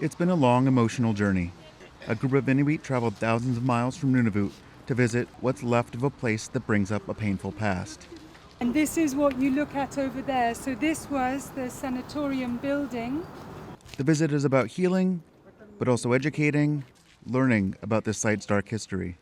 It's been a long, emotional journey. A group of Inuit traveled thousands of miles from Nunavut to visit what's left of a place that brings up a painful past. And this is what you look at over there. So this was the Sanitorium building. The visit is about healing, but also educating, learning about this site's dark history.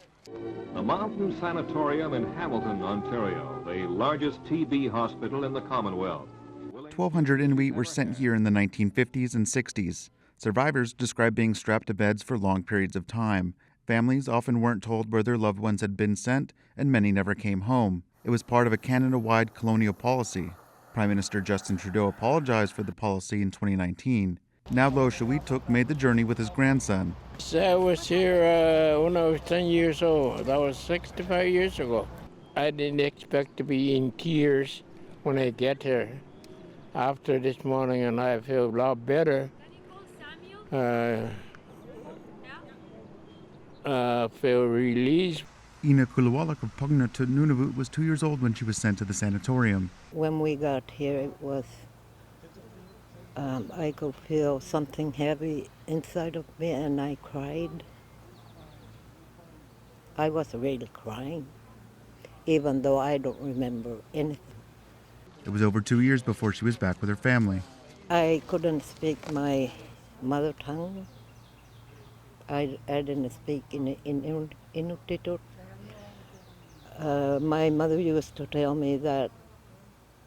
The Mountain Sanatorium in Hamilton, Ontario, the largest TB hospital in the Commonwealth. 1,200 Inuit were sent here in the 1950s and 60s. Survivors describe being strapped to beds for long periods of time. Families often weren't told where their loved ones had been sent, and many never came home. It was part of a Canada-wide colonial policy. Prime Minister Justin Trudeau apologized for the policy in 2019. Now Lo Shawituk made the journey with his grandson. I was here when I was 10 years old. That was 65 years ago. I didn't expect to be in tears when I get here. After this morning, and I feel a lot better. Feel released. Ina Kulawalak of Pugna to Nunavut was 2 years old when she was sent to the sanatorium. When we got here, it was, I could feel something heavy inside of me, and I cried. I was really crying, even though I don't remember anything. It was over 2 years before she was back with her family. I couldn't speak my mother tongue. I didn't speak in Inuit. My mother used to tell me that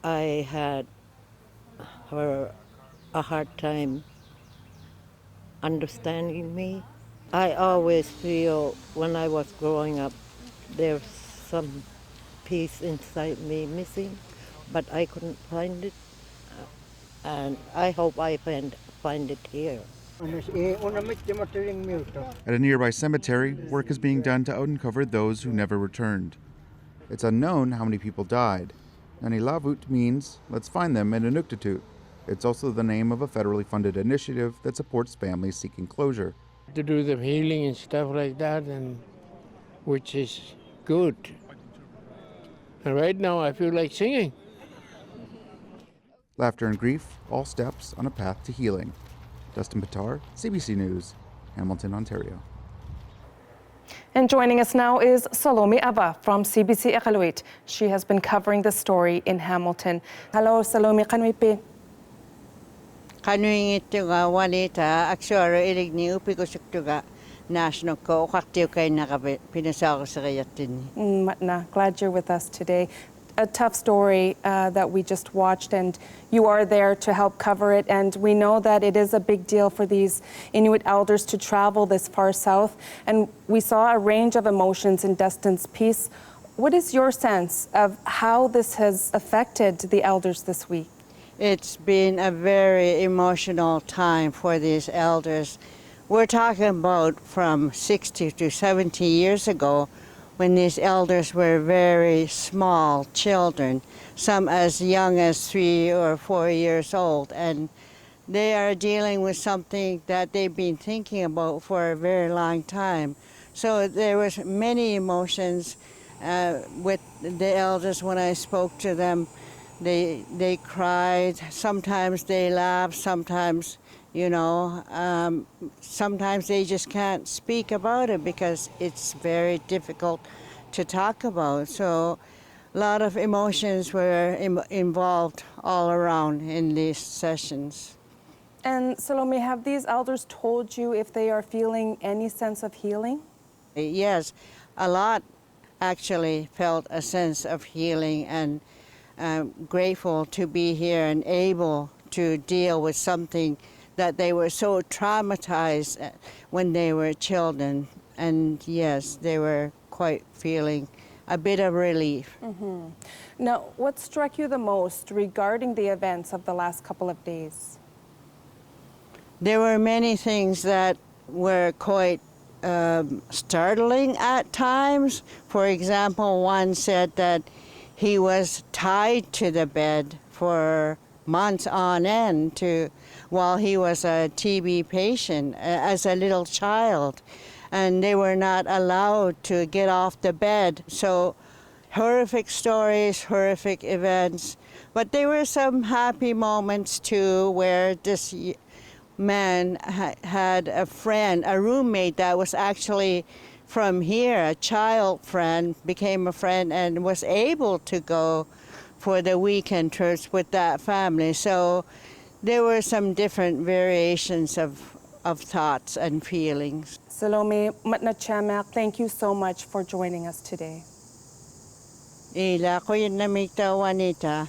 I had a hard time understanding me. I always feel when I was growing up, there's some piece inside me missing, but I couldn't find it. And I hope I find it here. At a nearby cemetery, work is being done to uncover those who never returned. It's unknown how many people died. Nanilavut means, let's find them in Inuktitut. It's also the name of a federally funded initiative that supports families seeking closure. To do the healing and stuff like that, and which is good. And right now I feel like singing. Laughter and grief, all steps on a path to healing. Dustin Pitar, CBC News, Hamilton, Ontario. And joining us now is Salome Ava from CBC Iqaluit. She has been covering the story in Hamilton. Hello, Salome. Kanwipi. Kanuingituga wanita aksara iligni upikusiktuga national ko kaktiu kay nakapinasako sa kayatin. Matna, glad you're with us today. A tough story that we just watched, and you are there to help cover it. And we know that it is a big deal for these Inuit elders to travel this far south. And we saw a range of emotions in Dustin's piece. What is your sense of how this has affected the elders this week? It's been a very emotional time for these elders. We're talking about from 60 to 70 years ago, when these elders were very small children, some as young as 3 or 4 years old, and they are dealing with something that they've been thinking about for a very long time. So there was many emotions with the elders when I spoke to them. They cried, sometimes they laughed, sometimes sometimes they just can't speak about it because it's very difficult to talk about. So a lot of emotions were involved all around in these sessions. And Salome, have these elders told you if they are feeling any sense of healing? Yes, a lot actually felt a sense of healing, and grateful to be here and able to deal with something that they were so traumatized when they were children. And yes, they were quite feeling a bit of relief. Mm-hmm. Now, what struck you the most regarding the events of the last couple of days? There were many things that were quite startling at times. For example, one said that he was tied to the bed for months on end while he was a TB patient as a little child, and they were not allowed to get off the bed. So horrific stories, horrific events, but there were some happy moments too, where this man had a friend, a roommate that was actually from here, a child friend, became a friend and was able to go for the weekend trips with that family. So there were some different variations of thoughts and feelings. Salome Matnachamak, thank you so much for joining us today. Ila ko yun namigta wanita.